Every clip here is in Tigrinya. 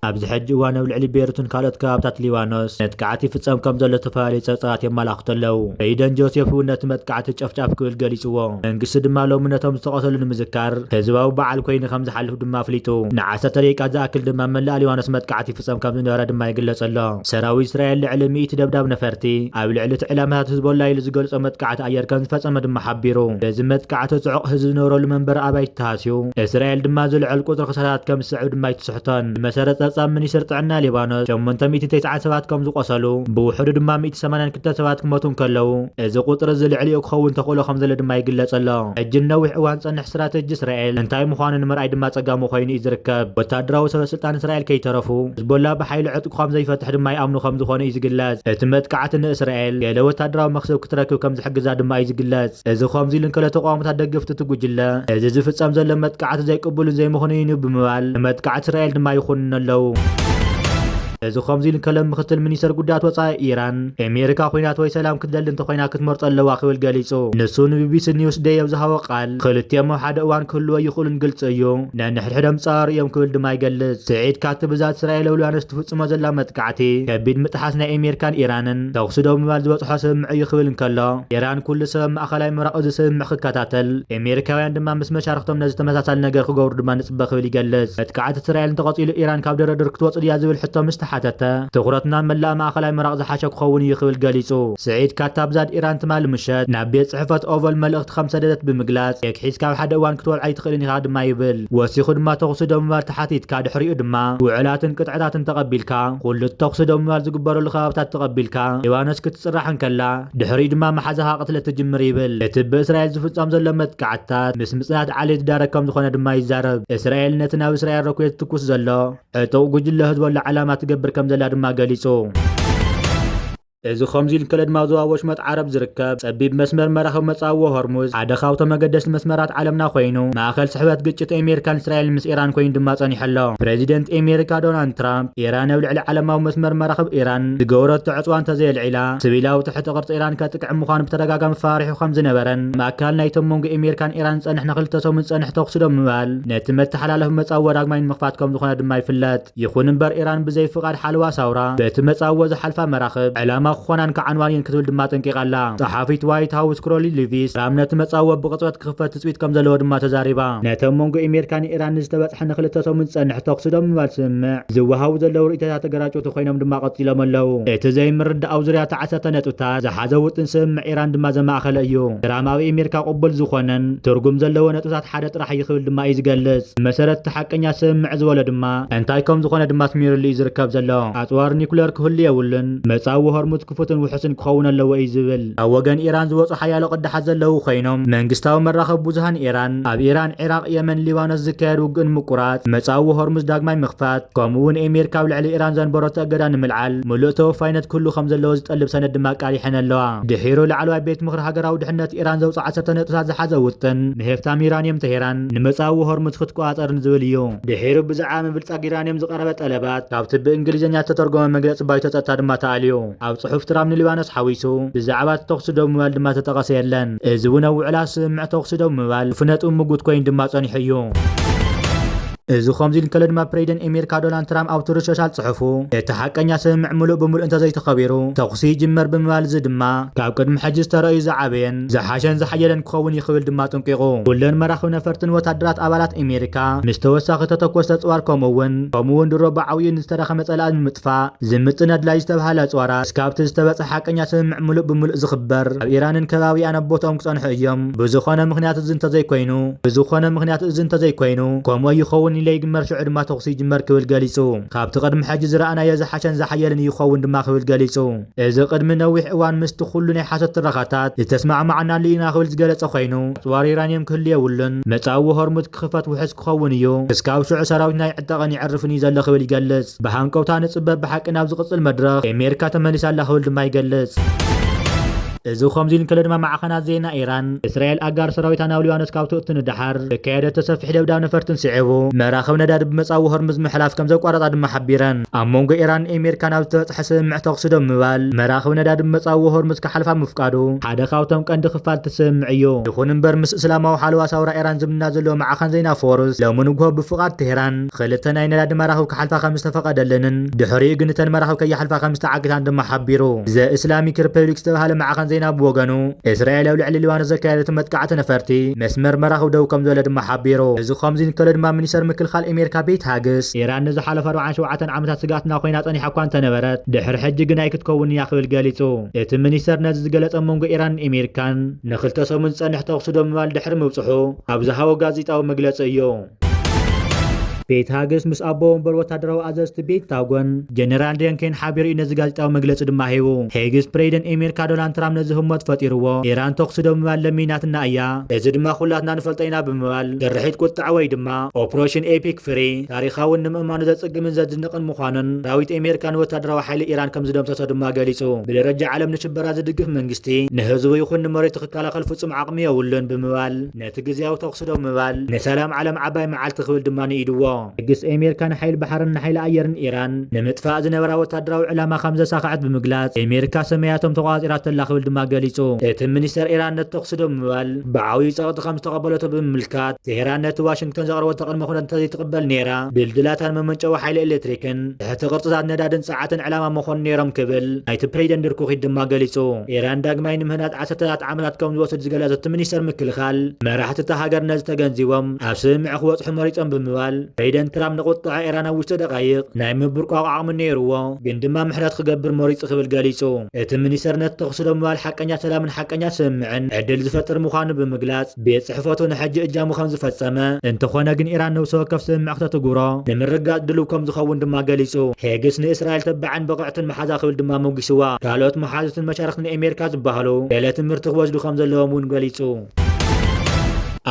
ኣብዚ ሕጂ እዋን ኣብ ልዕሊ ቤይሩትን ካልኦት ከባብታት ሊባኖስ መጥቃዕቲ ይፍጸም ከም ዘሎ ተፈላለዩ ፀብፀባት የመላኽቱ ኣለው። ፕሬዚደንት ጆሴፍ እውን ነቲ መጥቃዕቲ ጨፍጫፍ ክብል ገሊፅዎ። መንግስቲ ድማ ሎሚ ነቶም ዝተቆሰሉ ንምዝካር ህዝባዊ በዓል ኮይኑ ከም ዝሓልፍ ድማ ኣፍሊጡ። ን10 ደቂቃ ዝኣክል ድማ መላእ ሊባኖስ መጥቃዕቲ ይፍጸም ከም ዝነበረ ድማ ይግለጽ ኣሎ። ሰራዊት እስራኤል ልዕሊ 100 ደብዳብ ነፈርቲ ኣብ ልዕሊ እቲ ዕላማታት ህዝቦላ ኢሉ ዝገልጾ መጥቃዕቲ ኣየር ከም ዝፈጸመ ድማ ሓቢሩ። በዚ መጥቃዕቲ ጽዑቕ ህዝቢ ዝነበረሉ መንበሪ ኣባይቲ ተሃስዩ። እስራኤል ድማ ዝልዕል ቁጥሪ ክሳታት ከም ዝስዕብ ድማ ይትስሕቶን። ብመሰረት ጸብጻብ ሚኒስትር ጥዕና ሊባኖስ 890 ሰባት ከም ዝቆሰሉ ብውሕዱ ድማ 182 ሰባት ክሞቱ ከለዉ እዚ ቁጥሪ ዝልዕልኡ ክኸውን ተኽእሎ ከም ዘሎ ድማ ይግለጽ ኣሎ። ሕጂ ነዊሕ እዋን ጸንሕ ስትራቴጂ እስራኤል እንታይ ምዃኑ ንምርኣይ ድማ ጸጋሙ ኮይኑ እዩ ዝርከብ። ወታደራዊ ሰበስልጣን እስራኤል ከይተረፉ ህዝቦላ ብሓይሊ ዕጥቁ ከም ዘይፈትሕ ድማ ይኣምኑ ከም ዝኾነ እዩ ዝግለጽ። እቲ መጥቃዕቲ ንእስራኤል ገለ ወታደራዊ መክሰብ ክትረክብ ከም ዝሕግዛ ድማ እዩ ዝግለጽ። እዚ ከምዚ ኢሉ እንከሎ ተቃዋሞታት ደገፍቲ ትጉጅለ እዚ ዝፍጸም ዘሎ መጥቃዕቲ ዘይቅበሉን ዘይምኽኑን ብምባል ንመጥቃዕቲ እስራኤል ድማ ይኹንን ኣለው። እዚ ከምዚ ኢሉ እንከሎ ምክትል ሚኒስትር ጉዳያት ወፃኢ ኢራን ኣሜሪካ ኩናት ወይ ሰላም ክትደሊ እንተኮይና ክትመርጾ ኣለዋ ክብል ገሊጹ። ንሱ ንቢቢሲ ኒውስ ዴይ ኣብ ዝሃቦ ቃል ክልቲኦም ኣብ ሓደ እዋን ክህልዎ ይኽእሉን ግልጽ እዩ ነንሕድሕዶም ጻዋር እዮም ክብል ድማ ይገልጽ። ስዒድ ካቲ ብዛት እስራኤል ኣብ ሊባኖስ ትፍጽሞ ዘላ መጥቃዕቲ ከቢድ ምጥሓስ ናይ ኣሜሪካን ኢራንን ተኹሲ ደው ምባል ዝበፅሖ ስምምዕ እዩ ክብል እንከሎ ኢራን ኩሉ ሰብ ማእኸላይ ምራቕ እዚ ስምምዕ ክከታተል ኣሜሪካውያን ድማ ምስ መሻርክቶም ነዚ ተመሳሳሊ ነገር ክገብሩ ድማ ንጽበ ክብል ይገልጽ። መጥቃዕቲ እስራኤል እንተቐፂሉ ኢራን ካብ ድርድር ክትወፅእ ድያ ዝብል ሕቶ ምስ ተሓተተ ትኩረትና መላእ ማእኸላይ ምራቕ ዝሓሸ ክኸውን እዩ ክብል ገሊጹ። ስዒድ ካታ ብዛት ኢራን ትማል ምሸት ናብ ቤት ጽሕፈት ኦቨል መልእኽቲ ከም ሰደደት ብምግላጽ የክሒዝካ ኣብ ሓደ እዋን ክትወልዓ ይትኽእልን ኢኻ ድማ ይብል። ወሲኹ ድማ ተኹሲ ደው ምባል ተሓቲትካ ድሕሪኡ ድማ ውዕላትን ቅጥዕታትን ተቐቢልካ ኩሉ ተኹሲ ደው ምባል ዝግበረሉ ከባብታት ተቐቢልካ ሊባኖስ ክትጽራሕን ከላ ድሕሪኡ ድማ መሓዛኻ ቅትለት ትጅምር ይብል። እቲ ብእስራኤል ዝፍጸም ዘሎ መጥቃዕትታት ምስ ምጽናት ዓሌት ዝዳረግ ከም ዝኾነ ድማ ይዛረብ። እስራኤል ነቲ ናብ እስራኤል ረኩየት ትኩስ ዘሎ ዕጡቕ ጉጅለ ህዝቦላ ዓላማ ትገብር ከም ዘላ ድማ ገሊጹ። እዚ ከምዚ ኢሉ እንከሎ ድማ ዞባ ወሽመጥ ዓረብ ዝርከብ ጸቢብ መስመር መራኸቢ መጻወ ሆርሙዝ ሓደ ካብቶም መገደስቲ መስመራት ዓለምና ኮይኑ ማእኸል ስሕበት ግጭት ኣሜሪካን እስራኤል ምስ ኢራን ኮይኑ ድማ ጸኒሑ ኣሎ። ፕሬዚደንት ኣሜሪካ ዶናልድ ትራምፕ ኢራን ኣብ ልዕሊ ዓለማዊ መስመር መራኸቢ ኢራን ዝገበረቶ ዕፅዋን እንተዘየልዒላ ሲቪላዊ ትሕቲ ቅርፂ ኢራን ከጥቅዕም ምዃኑ ብተደጋጋሚ ፈራሪሑ ከም ዝነበረን ማእከል ናይቶም መንጎ ኣሜሪካን ኢራን ጸንሕ ንኽልተ ሰሙን ጸንሕ ተኹሲ ደው ምባል ነቲ መተሓላለፊ መጻወ ዳግማይ ንምኽፋት ከም ዝኾነ ድማ ይፍለጥ። ይኹን እምበር ኢራን ብዘይ ፍቓድ ሓልዋ ሳውራ በቲ መጻወ ዝሓልፋ መራኸብ ዕላማ ክኾናን ከዓንዋን ክትብል ድማ ጠንቂቃላ። ጸሓፊት ዋይት ሃውስ ክሮሊ ሊቪስ ትራምፕ ነቲ መጻወ ብቕጽበት ክኽፈት ትጽቢት ከም ዘለዎ ድማ ተዛሪባ። ነቶም መንጎ ኣሜሪካን ኢራን ዝተበጽሐ ንኽልተ ሰሙን ጸንሕ ተኹሲ ደው ምባል ስምምዕ ዝወሃቡ ዘለው ርእይቶታት ተገራጨቱ ኮይኖም ድማ ቀፂሎም ኣለው። እቲ ዘይምርዳእ ኣብ ዙርያ 10 ነጥብታት ዝሓዘ ውጥን ስምምዕ ኢራን ድማ ዘማእኸለ እዩ። ትራምፕ ኣብ ኣሜሪካ ቅቡል ዝኾነን ትርጉም ዘለዎ ነጥብታት ሓደ ጥራሕ እዩ ክብል ድማ እዩ ዝገልጽ። ብመሰረት እቲ ሓቀኛ ስምምዕ ዝበሎ ድማ እንታይ ከም ዝኾነ ድማ ትሚሩሉ እዩ ዝርከብ ዘሎ። ኣጽዋር ኒኩሌር ክህሉ የብሉን መጻወ ሆርሙዝ ክፉትን ውሕስን ክኸውን ኣለዎ እዩ ዝብል። ኣብ ወገን ኢራን ዝወፁ ሓያሎ ቅዳሓት ዘለው ኮይኖም መንግስታዊ መራኸቢ ብዙሃን ኢራን ኣብ ኢራን፣ ኢራቅ፣ የመን፣ ሊባኖስ ዝካየድ ውግእን ምቁራጽ መጻወ ሆርሙዝ ዳግማይ ምኽፋት ከምኡውን ኣሜሪካ ኣብ ልዕሊ ኢራን ዘንበረቶ እገዳ ንምልዓል ሙሉእ ተወፋይነት ክህሉ ከም ዘለዎ ዝጠልብ ሰነድ ድማ ቃሊሐን ኣለዋ። ድሒሩ ላዕለዋይ ቤት ምክሪ ሃገራዊ ድሕነት ኢራን ዘውፅእ 10 ነጥብታት ዝሓዘ ውጥን ንሄፍታም ዩራንየም ተሄራን ንመጻወ ሆርሙዝ ክትቆጻጸርን ዝብል እዩ። ድሒሩ ብዛዕባ ምብልጻግ ዩራንየም ዝቐረበ ጠለባት ካብቲ ብእንግሊዝኛ ዝተተርጎመ መግለፂ ባይቶ ጸጥታ ድማ ተኣልዩ። ኣብ ጽሑፍ ትራምፕ ሊባኖስ ሓዊሱ ብዛዕባ ተኹሲ ደው ምባል ድማ ተጠቐሰ የለን። እዚ እውን ኣብ ውዕላ ስምምዕ ተኹሲ ደው ምባል ፍነጡ ምጉት ኮይኑ ድማ ጸኒሑ እዩ። እዚ ከምዚ ኢሉ እንከሎ ድማ ፕሬዚደንት ኣሜሪካ ዶናልድ ትራምፕ ኣብ ትሩ ሶሻል ጽሑፉ እቲ ሓቀኛ ስምምዕ ሙሉእ ብምሉእ እንተዘይተኸቢሩ ተኹሲ ይጅመር ብምባል እዚ ድማ ካብ ቅድሚ ሕጂ ዝተረኣዩ ዝዓበየን ዝሓሸን ዝሓየለን ክኸውን ይኽእል ድማ ጠንቂቑ። ኩለን መራኸቢ ነፈርትን ወታደራት ኣባላት ኣሜሪካ ምስ ተወሳኺ ተተኮስተ ኣጽዋር ከምኡውን ድሮ ብዓብዪን ዝተረኸመ ጸላእን ንምጥፋእ ዝምጥን ኣድላይ ዝተባሃለ ኣጽዋራት እስካብቲ ዝተበጽሐ ሓቀኛ ስምምዕ ሙሉእ ብምሉእ ዝኽበር ኣብ ኢራንን ከባቢኣን ኣብ ቦታኦም ክጸንሑ እዮም። ብዝኾነ ምኽንያት እዚ እንተዘይኮይኑ ከምኡ ይኸውን ኢለይ ግመር ሽዑ ድማ ተኹሲ ይጅመር ክብል ገሊጹ። ካብቲ ቅድሚ ሕጂ ዝረኣናዮ ዝሓሸን ዝሓየልን ይኸውን ድማ ክብል ገሊጹ። እዚ ቅድሚ ነዊሕ እዋን ምስቲ ኩሉ ናይ ሓሶት ትረኻታት ዝተስማዕማዕና ኢና ክብል ዝገለጸ ኮይኑ ኣጽዋር ዩራንየም ክህሉ የብሉን መጻወ ሆርሙዝ ክኽፈት ውሕስ ክኸውን እዩ እስካብ ሽዑ ሰራዊት ናይ ዕጠቐን ይዕርፍን እዩ ዘሎ ክብል ይገልጽ። ብሃንቀውታ ንጽበብ ብሓቂ ናብ ዝቕጽል መድረኽ ኣሜሪካ ተመሊሳላ ክብል ድማ ይገልጽ። እዚ ከምዚ ኢሉ ከለ ድማ ማዕኸናት ዜና ኢራን እስራኤል ኣጋር ሰራዊታ ናብ ሊባኖስ ካብ ትእትን ድሓር ካየደ ተሰፊሕ ደብዳብ ነፈርትን ስዒቡ መራኸብ ነዳዲ ብመጻዊ ሆርሙዝ ምሕላፍ ከም ዘቋረጣ ድማ ሓቢረን ኣብ መንጎ ኢራን ኣሜሪካን ኣብ ዝተበፅሐ ስምምዕ ተኽሲ ዶ ምባል መራኸብ ነዳዲ ብመጻዊ ሆርሙዝ ክሓልፋ ምፍቃዱ ሓደ ካብቶም ቀንዲ ክፋል ትስምዕ እዩ ይኹን እምበር ምስ እስላማዊ ሓለዋ ሳውራ ኢራን ዝምና ዘለዎ ማዕኸን ዜና ፎርስ ሎሚ ንግሆ ብፍቃድ ቴህራን ክልተ ናይ ነዳዲ መራኸብ ክሓልፋ ከም ዝተፈቀደለንን ድሕሪኡ ግን እተን መራኸብ ከይሓልፋ ከም ዝተዓጊታን ድማ ሓቢሩ ዘእስላሚክ ሪፐብሊክ ዝተባሃለ ማዕኸን ዜና ብወገኑ እስራኤል ኣብ ልዕሊ ሊባኖስ ዘካየደት መጥቃዕቲ ነፈርቲ መስመር መራኸብ ደው ከም ዘሎ ድማ ሓቢሩ እዚ ከምዚ ንከለ ድማ ሚኒስተር ምክልኻል ኣሜሪካ ቤት ሃግስ ኢራን ንዝሓለፈ 47 ዓመታት ስጋትና ኮይና ፀኒሓ እኳ እንተነበረት ድሕሪ ሕጂ ግን ኣይክትከውን እያ ክብል ገሊጹ እቲ ሚኒስተር ነዚ ዝገለጸ መንጎ ኢራን ኣሜሪካን ንክልተ ሰሙን ዝጸንሕ ተኽሲ ዶ ምባል ድሕሪ ምብፅሑ ኣብ ዝሃቦ ጋዜጣዊ መግለፂ እዩ ቤት ሃግስ ምስ ኣቦ ወንበር ወታደራዊ ኣዘዝቲ ቤት ታጎን ጀነራል ደንኬን ሓቢሩ ነዚ ጋዜጣዊ መግለፂ ድማ ሂቡ ሄግስ ፕሬዚደንት ኣሜሪካ ዶናልድ ትራምፕ ነዚ ህሞት ፈጢርዎ ኢራን ተኽሲ ዶ ምባል ለሚናትና እያ እዚ ድማ ኩላትና ንፈልጦ ኢና ብምባል ድርሒት ቁጥዕ ወይ ድማ ኦፕሬሽን ኤፒክ ፍሪ ታሪኻውን ንምእማኑ ዘጽግምን ዘድንቕን ምዃኑን ራዊት ኣሜሪካ ንወታደራዊ ሓይሊ ኢራን ከም ዝደምሰሶ ድማ ገሊጹ ብደረጃ ዓለም ንሽበራ ዝድግፍ መንግስቲ ንህዝቡ ይኹን ንመሬቱ ክከላኸል ፍጹም ዓቕሚ የብሉን ብምባል ነቲ ግዜያዊ ተኽሲ ዶ ምባል ንሰላም ዓለም ዓባይ መዓልቲ ክብል ድማ ንኢድዎ ሕግስ ኣሜሪካን ሓይሊ ባሕርን ሓይሊ ኣየርን ኢራን ንምጥፋእ ዝነበራ ወታደራዊ ዕላማ ከም ዘሳኽዐት ብምግላጽ ኣሜሪካ ሰማያቶም ተቋፂራ ተላ ክብል ድማ ገሊጹ እቲ ሚኒስተር ኢራን ነቲ ተኽሲ ዶ ምባል ብዓብዪ ፀቕጢ ከም ዝተቐበለቶ ብምምልካት ቴህራን ነቲ ዋሽንግተን ዘቕረበቶ ቅድመ ኩነት እንተዘይትቕበል ነይራ ብልድላታን መመንጨዊ ሓይሊ ኤሌክትሪክን ትሕቲ ቅርፅታት ነዳድን ፀዓትን ዕላማ ምኾኑ ነይሮም ክብል ናይቲ ፕሬዚደንት ድርኩኺት ድማ ገሊጹ ኢራን ዳግማይ ንምህናት 10 ዓመታት ከም ዝወስድ ዝገለጸ እቲ ሚኒስተር ምክልኻል መራሕቲ እታ ሃገር ነዚ ተገንዚቦም ኣብ ስምምዕ ክበፅሑ መሪፆም ብምባል ፕሬዚደንት ትራምፕ ንቁጥዕ ኢራን ኣብ ውሽጢ ደቃይቕ ናይ ምብርቋቕ ዓቕሚ ነይርዎ ግን ድማ ምሕረት ክገብር መሪፁ ክብል ገሊጹ እቲ ሚኒስተር ነቲ ተኽሲ ዶ ምባል ሓቀኛ ሰላምን ሓቀኛ ስምምዕን ዕድል ዝፈጥር ምዃኑ ብምግላጽ ቤት ጽሕፈቱ ንሕጂ እጃሙ ከም ዝፈጸመ እንተኾነ ግን ኢራን ነብሲ ወከፍ ስምምዕ ክተትግብሮ ንምርጋጽ ድልው ከም ዝኸውን ድማ ገሊጹ ሄግስ ንእስራኤል ተባዕን በቕዕትን መሓዛ ክብል ድማ ሞጊስዋ ካልኦት መሓዝትን መሻርክትን ኣሜሪካ ዝበሃሉ ገለ ትምህርቲ ክወስዱ ከም ዘለዎም እውን ገሊጹ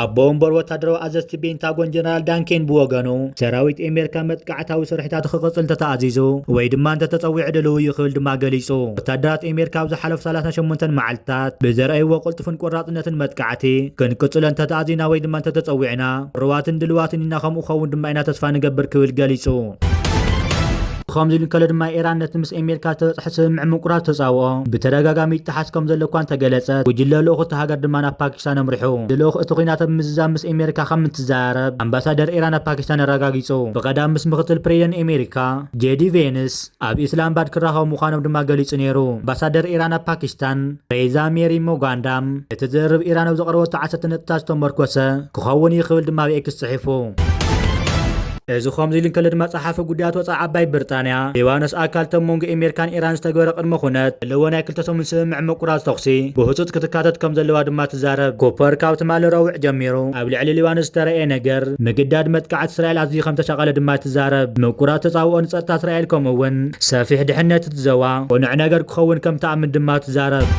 ኣቦ ወንበር ወታደራዊ ኣዘዝቲ ፔንታጎን ጀነራል ዳንኬን ብወገኑ ሰራዊት ኣሜሪካ መጥቃዕታዊ ስርሕታት ክቕፅል ተተኣዚዙ ወይ ድማ እንተተፀዊዑ ድልው እዩ ክብል ድማ ገሊጹ ወታደራት ኣሜሪካ ኣብ ዝሓለፉ 38 መዓልትታት ብዘርአይዎ ቅልጡፍን ቆራጽነትን መጥቃዕቲ ክንቅፅሎ እንተተኣዚና ወይ ድማ እንተተፀዊዕና ሩዋትን ድልዋትን ኢና ከምኡ ኸውን ድማ ኢና ተስፋ ንገብር ክብል ገሊጹ ከምዚ ኢሉ ከለ ድማ ኢራን ነቲ ምስ ኣሜሪካ ዝተበፅሐ ስምምዕ ምቁራፅ ተፃውኦ ብተደጋጋሚ ይተሓዝ ከም ዘሎ እኳ እንተገለጸ ጉጅለ ልኡኽ እቲ ሃገር ድማ ናብ ፓኪስታን ኣምሪሑ ልኡኽ እቲ ኩናት ኣብ ምዝዛም ምስ ኣሜሪካ ከም እንትዛረብ ኣምባሳደር ኢራን ኣብ ፓኪስታን ኣረጋጊጹ ብቐዳም ምስ ምክትል ፕሬዚደንት ኣሜሪካ ጄዲ ቬንስ ኣብ ኢስላማባድ ክራኸቡ ምዃኖም ድማ ገሊጹ ነይሩ ኣምባሳደር ኢራን ኣብ ፓኪስታን ሬዛ ሜሪ ሞጋንዳም እቲ ዝርብ ኢራን ኣብ ዘቕረበቶ 10 ነጥብታት ዝተመርኮሰ ክኸውን እዩ ክብል ድማ ብኤክስ ጽሒፉ እዚ ከምዚ ኢሉ ከለ ድማ ጸሓፊ ጉዳያት ወፃኢ ዓባይ ብሪጣንያ ሊባኖስ ኣካል ተም መንጎ ኣሜሪካን ኢራን ዝተገበረ ቅድመ ኩነት ዘለዎ ናይ ክልተ ሰሙን ስምምዕ ምቁራጽ ተኽሲ ብህፁፅ ክትካተት ከም ዘለዋ ድማ ትዛረብ ኮፐር ካብ ትማሊ ረቡዕ ጀሚሩ ኣብ ልዕሊ ሊባኖስ ዝተረእየ ነገር ምግዳድ መጥቃዕቲ እስራኤል ኣዝዩ ከም ተሸቐለ ድማ ትዛረብ ምቁራጽ ተፃውኦ ንፀጥታ እስራኤል ከምኡ እውን ሰፊሕ ድሕነት ትዘዋ ቁኑዕ ነገር ክኸውን ከም ተኣምን ድማ ትዛረብ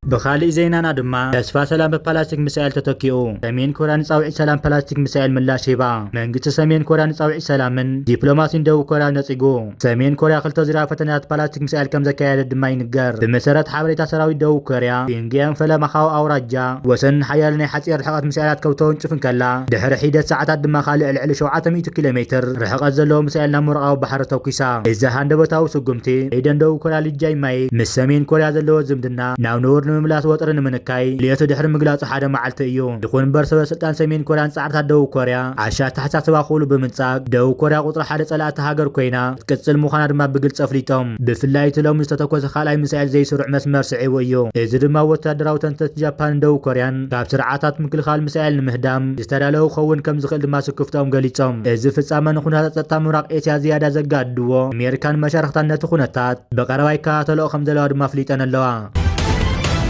بخالي زينانا دما تسفا سلام ببلاستيك مسائل تتوكيو سمين كوران صاوعي سلام بلاستيك مسائل من لا شيبا منجت سمين كوران صاوعي سلام من دبلوماسين دو كوران نصيغو سمين كوريا خلطو زرا فتنات بلاستيك مسائل كم زكايا دما ينقر بمسارات حبريتا سراوي دو كوريا بينجيان فلا مخاو او رجا وسن حيالني حصير رحقات مسائلات كوتون شفن كلا دحر حيدة ساعات دما خالي العلي شو 700 كيلومتر رحقات زلو مسائلنا مرقاو بحر توكيسا إذا هاندبتاو سقمتي ايدن دو كوريا لجاي ماي مس سمين كوريا زلو زمدنا ناو نور مملاس وطر نمنكاي ليتو دحر مغلاص حدا معلت ايو يكون برسو سلطان سمين كوريا صعرت دو كوريا عشا تحساسوا خولو بمنصاق دو كوريا قطر حدا صلات هاجر كوينا تقصل مخانا دما بغلص افليتهم بفلايت لو مستتكوس خالاي مسائل زي سرع مسمر سعيو ايو اذ دما وتادراو تنتت جابان دو كوريان كاب سرعاتات مكلخال مسائل المهدام استدالو خون كم زخل دما سكفتهم غليصهم اذ فصامن خنات ጸጥታ ምራቅ ኤስያ ዝያዳ ዘጋድዎ አሜሪካን መሻርክታነት ኩነታት በቀረባይ ካተለው ከም ዘለው ድማ ፍሊጠን ኣለዋ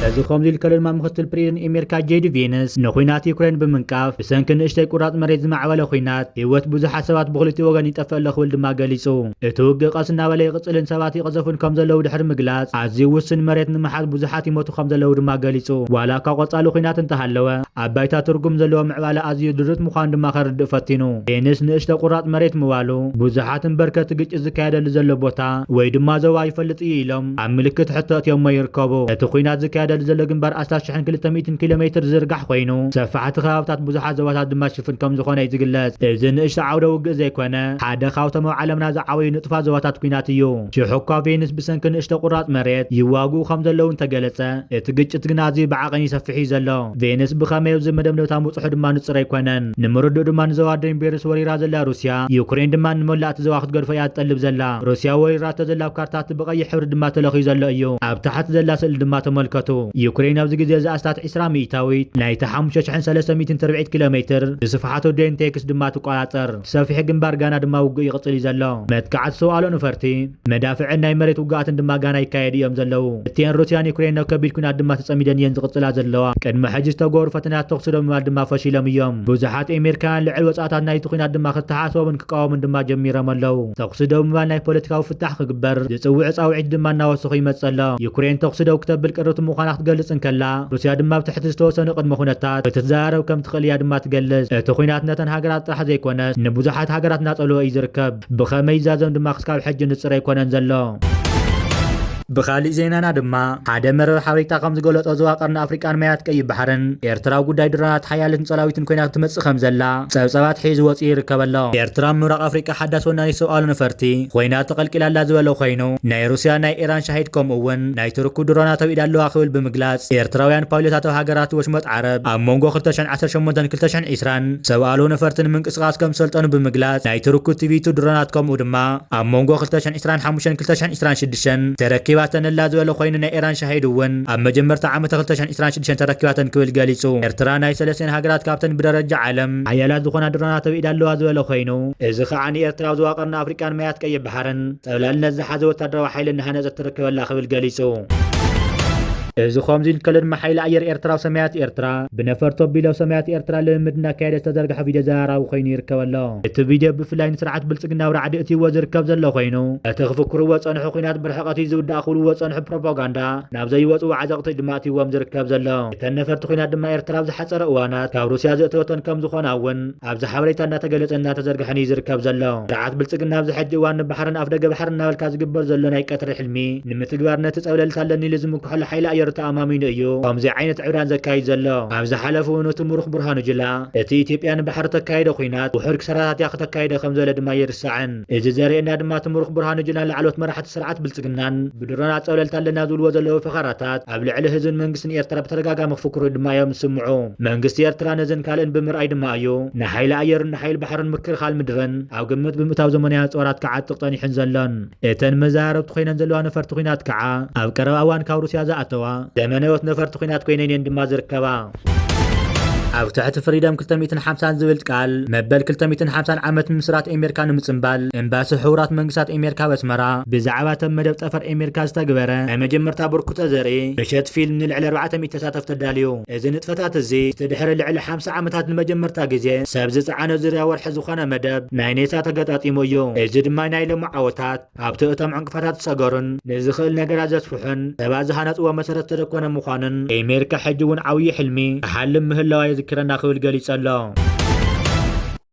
እዚ ከምዚ ኢሉ ከለማ ምክትል ፕሬዝደንት ኣሜሪካ ጄዲ ቬንስ ንኩናት ዩክሬን ብምንቃፍ ብሰንኪ ንእሽተይ ቁራጽ መሬት ዝማዕበለ ኩናት ህይወት ብዙሓት ሰባት ብክልቲኡ ወገን ይጠፍእ ኣሎ ክብል ድማ ገሊጹ እቲ ውግእ ቀስ እናበለ ይቕጽልን ሰባት ይቕዘፉን ከም ዘለዉ ድሕሪ ምግላጽ ኣዝዩ ውስን መሬት ንምሓዝ ብዙሓት ይሞቱ ከም ዘለዉ ድማ ገሊጹ ዋላ ካብ ቆጻሊ ኩናት እንተሃለወ ኣብ ባይታ ትርጉም ዘለዎ ምዕባለ ኣዝዩ ድርት ምዃኑ ድማ ከርድእ ፈቲኑ ቬንስ ንእሽተ ቁራጽ መሬት ምባሉ ብዙሓትን በርከት ግጭት ዝካየደሉ ዘሎ ቦታ ወይ ድማ ዞባ ይፈልጥ እዩ ኢሎም ኣብ ምልክት ሕቶ እትዮም ይርከቡ እቲ ኩናት ዝካየደሉ ዘሎ ግንባር 1200 ኪሎ ሜትር ዝርጋሕ ኮይኑ ሰፋሕቲ ከባብታት ብዙሓት ዞባታት ድማ ሽፍን ከም ዝኾነ እዩ ዝግለጽ እዚ ንእሽቶ ዓውደ ውግእ ዘይኮነ ሓደ ካብቶም ኣብ ዓለምና ዝዓበዩ ንጡፋት ዞባታት ኩናት እዩ ሽሑ እኳ ቬንስ ብሰንኪ ንእሽቶ ቁራጽ መሬት ይዋግኡ ከም ዘለዉ እንተገለጸ እቲ ግጭት ግን ኣዝዩ ብዓቐን ይሰፍሕ እዩ ዘሎ ቬንስ ብኸመይ ኣብዚ መደምደምታ ምብፅሑ ድማ ንጹር ኣይኮነን ንምርድእ ድማ ንዞባ ደንቤርስ ወሪራ ዘላ ሩስያ ዩክሬን ድማ ንመላእቲ ዞባ ክትገድፎ እያ ትጠልብ ዘላ ሩስያ ወሪራቶ ዘላ ኣብ ካርታት ብቐይሕ ሕብሪ ድማ ተለኺዩ ዘሎ እዩ ኣብ ታሕቲ ዘላ ስእሊ ድማ ተመልከቱ ዩክሬን ኣብዚ ግዜ ዝኣስታት 20 ሚእታዊት ናይቲ 5340 ኪሎ ሜትር ዝስፍሓቶ ዶኔትስክ ድማ ትቆጻጸር ሰፊሕ ግንባር ጋና ድማ ውግእ ይቕጽል እዩ ዘሎ መጥቃዕቲ ዝተውኣሎ ነፈርቲ መዳፍዕን ናይ መሬት ውግኣትን ድማ ጋና ይካየድ እዮም ዘለዉ እቲአን ሩስያን ዩክሬን ናብ ከቢድ ኩናት ድማ ተጸሚደን እየን ዝቕጽላ ዘለዋ ቅድሚ ሕጂ ዝተገበሩ ፈተናታት ተኽሲ ዶ ምባል ድማ ፈሺሎም እዮም ብዙሓት ኣሜሪካውያን ልዕል ወጻእታት ናይቲ ኩናት ድማ ክትሓስቦምን ክቃወሙን ድማ ጀሚሮም ኣለዉ ተኽሲ ዶ ምባል ናይ ፖለቲካዊ ፍታሕ ክግበር ዝጽውዕ ጻውዒት ድማ እናወሰኹ ይመጽ ኣሎ ዩክሬን ተኽሲ ዶ ክተብል ቅርብቲ ምዃና ክትገልጽ እንከላ ሩስያ ድማ ብትሕቲ ዝተወሰኑ ቅድመ ኩነታት ክትዘራረብ ከም ትኽእል እያ ድማ ትገልጽ እቲ ኩናት ነተን ሃገራት ጥራሕ ዘይኮነስ ንብዙሓት ሃገራት እናጸልዎ እዩ ዝርከብ ብኸመይ ይዛዘም ድማ ክሳብ ሕጂ ንጹር ኣይኮነን ዘሎ ብኻሊእ ዜናና ድማ ሓደ መረብ ሓበሬታ ከም ዝገለጾ ዞባ ቀርኒ ኣፍሪቃን ማያት ቀይሕ ባሕርን ኤርትራዊ ጉዳይ ድሮናት ሓያልን ጸላዊትን ኮይና ክትመጽእ ከም ዘላ ጸብጸባት ሒዙ ወፂኡ ይርከብ ኣሎ ኤርትራ ምብራቕ ኣፍሪቃ ሓዳስ ወናኒ ሰብኣሉ ነፈርቲ ኮይና ተቐልቂላላ ዝበለ ኮይኑ ናይ ሩስያ ናይ ኢራን ሻሂድ ከምኡ እውን ናይ ትርኩ ድሮናት ኣብ ኢዳ ኣለዋ ክብል ብምግላጽ ኤርትራውያን ፓይሎታት ኣብ ሃገራት ወሽመጥ ዓረብ ኣብ መንጎ 2018-2020 ሰብኣሉ ነፈርቲ ንምንቅስቓስ ከም ዝሰልጠኑ ብምግላጽ ናይ ትርኩ ቲቪቱ ድሮናት ከምኡ ድማ ኣብ መንጎ 2025-2026 ተረኪባ ተነላ ዝበለ ኮይኑ ናይ ኢራን ሻሂድ እውን ኣብ መጀመርታ ዓመት 2026 ተረኪባተን ክብል ገሊጹ ኤርትራ ናይ 3 ሃገራት ካብተን ብደረጃ ዓለም ሓያላት ዝኾና ድሮናት ኣብ ኢዳ ኣለዋ ዝበለ ኮይኑ እዚ ከዓ ንኤርትራ ዞባ ቀርኒ ኣፍሪቃን ማያት ቀይሕ ባሕርን ጠብላልነት ዝሓዘ ወታደራዊ ሓይሊ እናሃነፀት ትረክበላ ክብል ገሊጹ እዚ ከምዚ ኢሉ ከሎ ድማ ሓይሊ ኣየር ኤርትራዊ ሰማያት ኤርትራ ብነፈርቲ ኣቢለው ሰማያት ኤርትራ ልምምድ እናካየደ ዝተዘርግሐ ቪድዮ ዘራራቢ ኮይኑ ይርከብ ኣሎ እቲ ቪድዮ ብፍላይ ንስርዓት ብልጽግና ብራዕዲ እትይዎ ዝርከብ ዘሎ ኮይኑ እቲ ክፍክርዎ ጸንሑ ኩናት ብርሕቐት እዩ ዝውዳእ ክብልዎ ጸንሑ ፕሮፓጋንዳ ናብ ዘይወፅኡ ዓዘቕቲ ድማ እትይዎም ዝርከብ ዘሎ እተን ነፈርቲ ኩናት ድማ ኤርትራ ብዝሓፀረ እዋናት ካብ ሩስያ ዘእተወተን ከም ዝኾና እውን ኣብዚ ሓበሬታ እናተገለጸ እናተዘርግሐን እዩ ዝርከብ ዘሎ ስርዓት ብልጽግና ኣብዚ ሕጂ እዋን ንባሕርን ኣፍ ደገ ባሕርን እናበልካ ዝግበር ዘሎ ናይ ቀትሪ ሕልሚ ንምትግባር ነቲ ጸብለልታለኒ ኢሉ ዝምክሐሉ ሓይሊ ኣየር ተኣማሚኑ እዩ ከምዚ ዓይነት ዕብራን ዘካይድ ዘሎ ኣብ ዝሓለፈ ነቲ ምሩኽ ብርሃኑ ጅላ እቲ ኢትዮጵያ ንባሕሪ ተካይደ ኩናት ውሕድ ክሰራታት እያ ከተካይደ ከም ዘለ ድማ ይርስዓን እዚ ዘርእየና ድማ እቲ ምሩኽ ብርሃኑ ጅላ ላዕሎት መራሕቲ ስርዓት ብልጽግናን ብድሮናት ጸብለልታ ኣለና ዝብልዎ ዘለዉ ፈኸራታት ኣብ ልዕሊ ህዝብን መንግስትን ኤርትራ ብተደጋጋሚ ክፍክሩ ድማ እዮም ዝስምዑ መንግስቲ ኤርትራ ነዝን ካልእን ብምርኣይ ድማ እዩ ንሓይሊ ኣየርን ንሓይሊ ባሕርን ምክልኻል ምድርን ኣብ ግምት ብምእታው ዘመናዊ ጾራት ክዓጥቕ ጠኒሐን ዘሎን እተን መዛረብቲ ኮይነን ዘለዋ ነፈርቲ ኩናት ከዓ ኣብ ቀረባ እዋን ካብ ሩስያ ዝኣተዋ ዘመናዊት ነፈርቲ ኩናት ኮይነን እየን ድማ ዝርከባ ኣብ ትሕቲ ፍሪደም 250 ዝብል ቃል መበል 250 ዓመት ምስራት ኣሜሪካ ንምጽምባል ኤምባሲ ሕቡራት መንግስታት ኣሜሪካ በስመራ ብዛዕባ ተን መደብ ጠፈር ኣሜሪካ ዝተግበረ ናይ መጀመርታ ብርኩተ ዘርኢ ምሸት ፊልም ንልዕሊ 400 ተሳተፍቲ ተዳልዩ እዚ ንጥፈታት እዚ ድሕሪ ልዕሊ 50 ዓመታት ንመጀመርታ ግዜ ሰብ ዝፀዓነ ዙርያ ወርሒ ዝኾነ መደብ ናይ ኔሳ ተገጣጢሙ እዩ እዚ ድማ ናይ ሎሚ ዓወታት ኣብቲ እቶም ዕንቅፋታት ዝሰገሩን ንዝኽእል ነገራት ዘስፍሑን ሰባት ዝሃነፅዎ መሰረት ተደኮነ ምዃኑን ኣሜሪካ ሕጂ እውን ዓብዪ ሕልሚ ክሓልም ምህላዋ ዝክረና ክብል ገሊጹ ኣሎ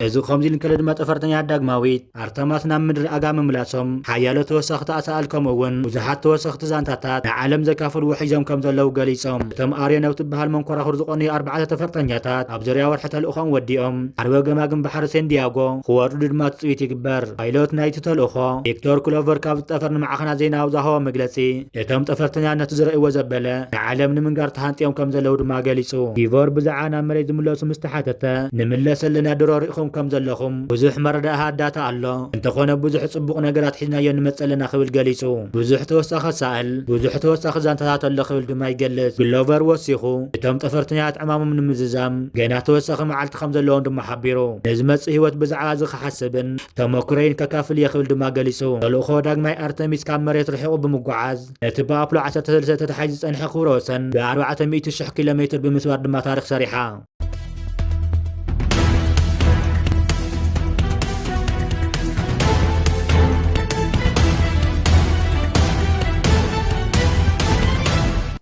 እዚ ከምዚ ኢሉ ከሎ ድማ ጠፈርተኛ ዳግማዊት ኣርተማስ ናብ ምድሪ ኣጋሚ ምላሶም ሓያሎ ተወሳኽቲ ኣሰኣል ከምኡ እውን ብዙሓት ተወሳኽቲ ዛንታታት ንዓለም ዘካፍልዎ ሒዞም ከም ዘለው ገሊፆም እቶም ኣርዮነው ትበሃል መንኮራኹር ዝኾኑ 4 ተፈርተኛታት ኣብ ዙርያ ወርሒ ተልእኾም ወዲኦም ዓርበ ገማግም ባሕሪ ሴንዲያጎ ክወርዱ ድማ ትፅቢት ይግበር ፓይሎት ናይቲ ተልእኾ ቪክቶር ክሎቨር ካብ ጠፈር ንማዕኸናት ዜና ዝሃቦ መግለፂ እቶም ጠፈርተኛ ነቲ ዝረእይዎ ዘበለ ንዓለም ንምንጋር ተሃንጢዮም ከም ዘለው ድማ ገሊጹ ቪቮር ብዛዕባ ናብ መሬት ዝምለሱ ምስ ተሓተተ ንምለስ ዘለና ድሮ ሪኢኹም ከም ዘለኹም ብዙሕ መረዳእታ ዳታ ኣሎ እንተኾነ ብዙሕ ጽቡቕ ነገራት ሒዝናዮ ንመጽእ ኣለና ክብል ገሊጹ ብዙሕ ተወሳኺ ሳእል ብዙሕ ተወሳኺ ዛንታታት ኣሎ ክብል ድማ ይገልጽ ግሎቨር ወሲኹ እቶም ጠፈርተኛታት ዕማሞም ንምዝዛም ገና ተወሳኺ መዓልቲ ከም ዘለዎም ድማ ሓቢሩ ነዚ መጽእ ህይወት ብዛዕባ እዚ ክሓስብን ተመኩረይን ከካፍል እየ ክብል ድማ ገሊጹ ተልእኾ ዳግማይ ኣርተሚስ ካብ መሬት ርሒቑ ብምጓዓዝ ነቲ ብኣፕሎ 13 ተታሒዙ ዝጸንሐ ክብረ ወሰን ብ400,000 ኪሎ ሜትር ብምስባር ድማ ታሪክ ሰሪሓ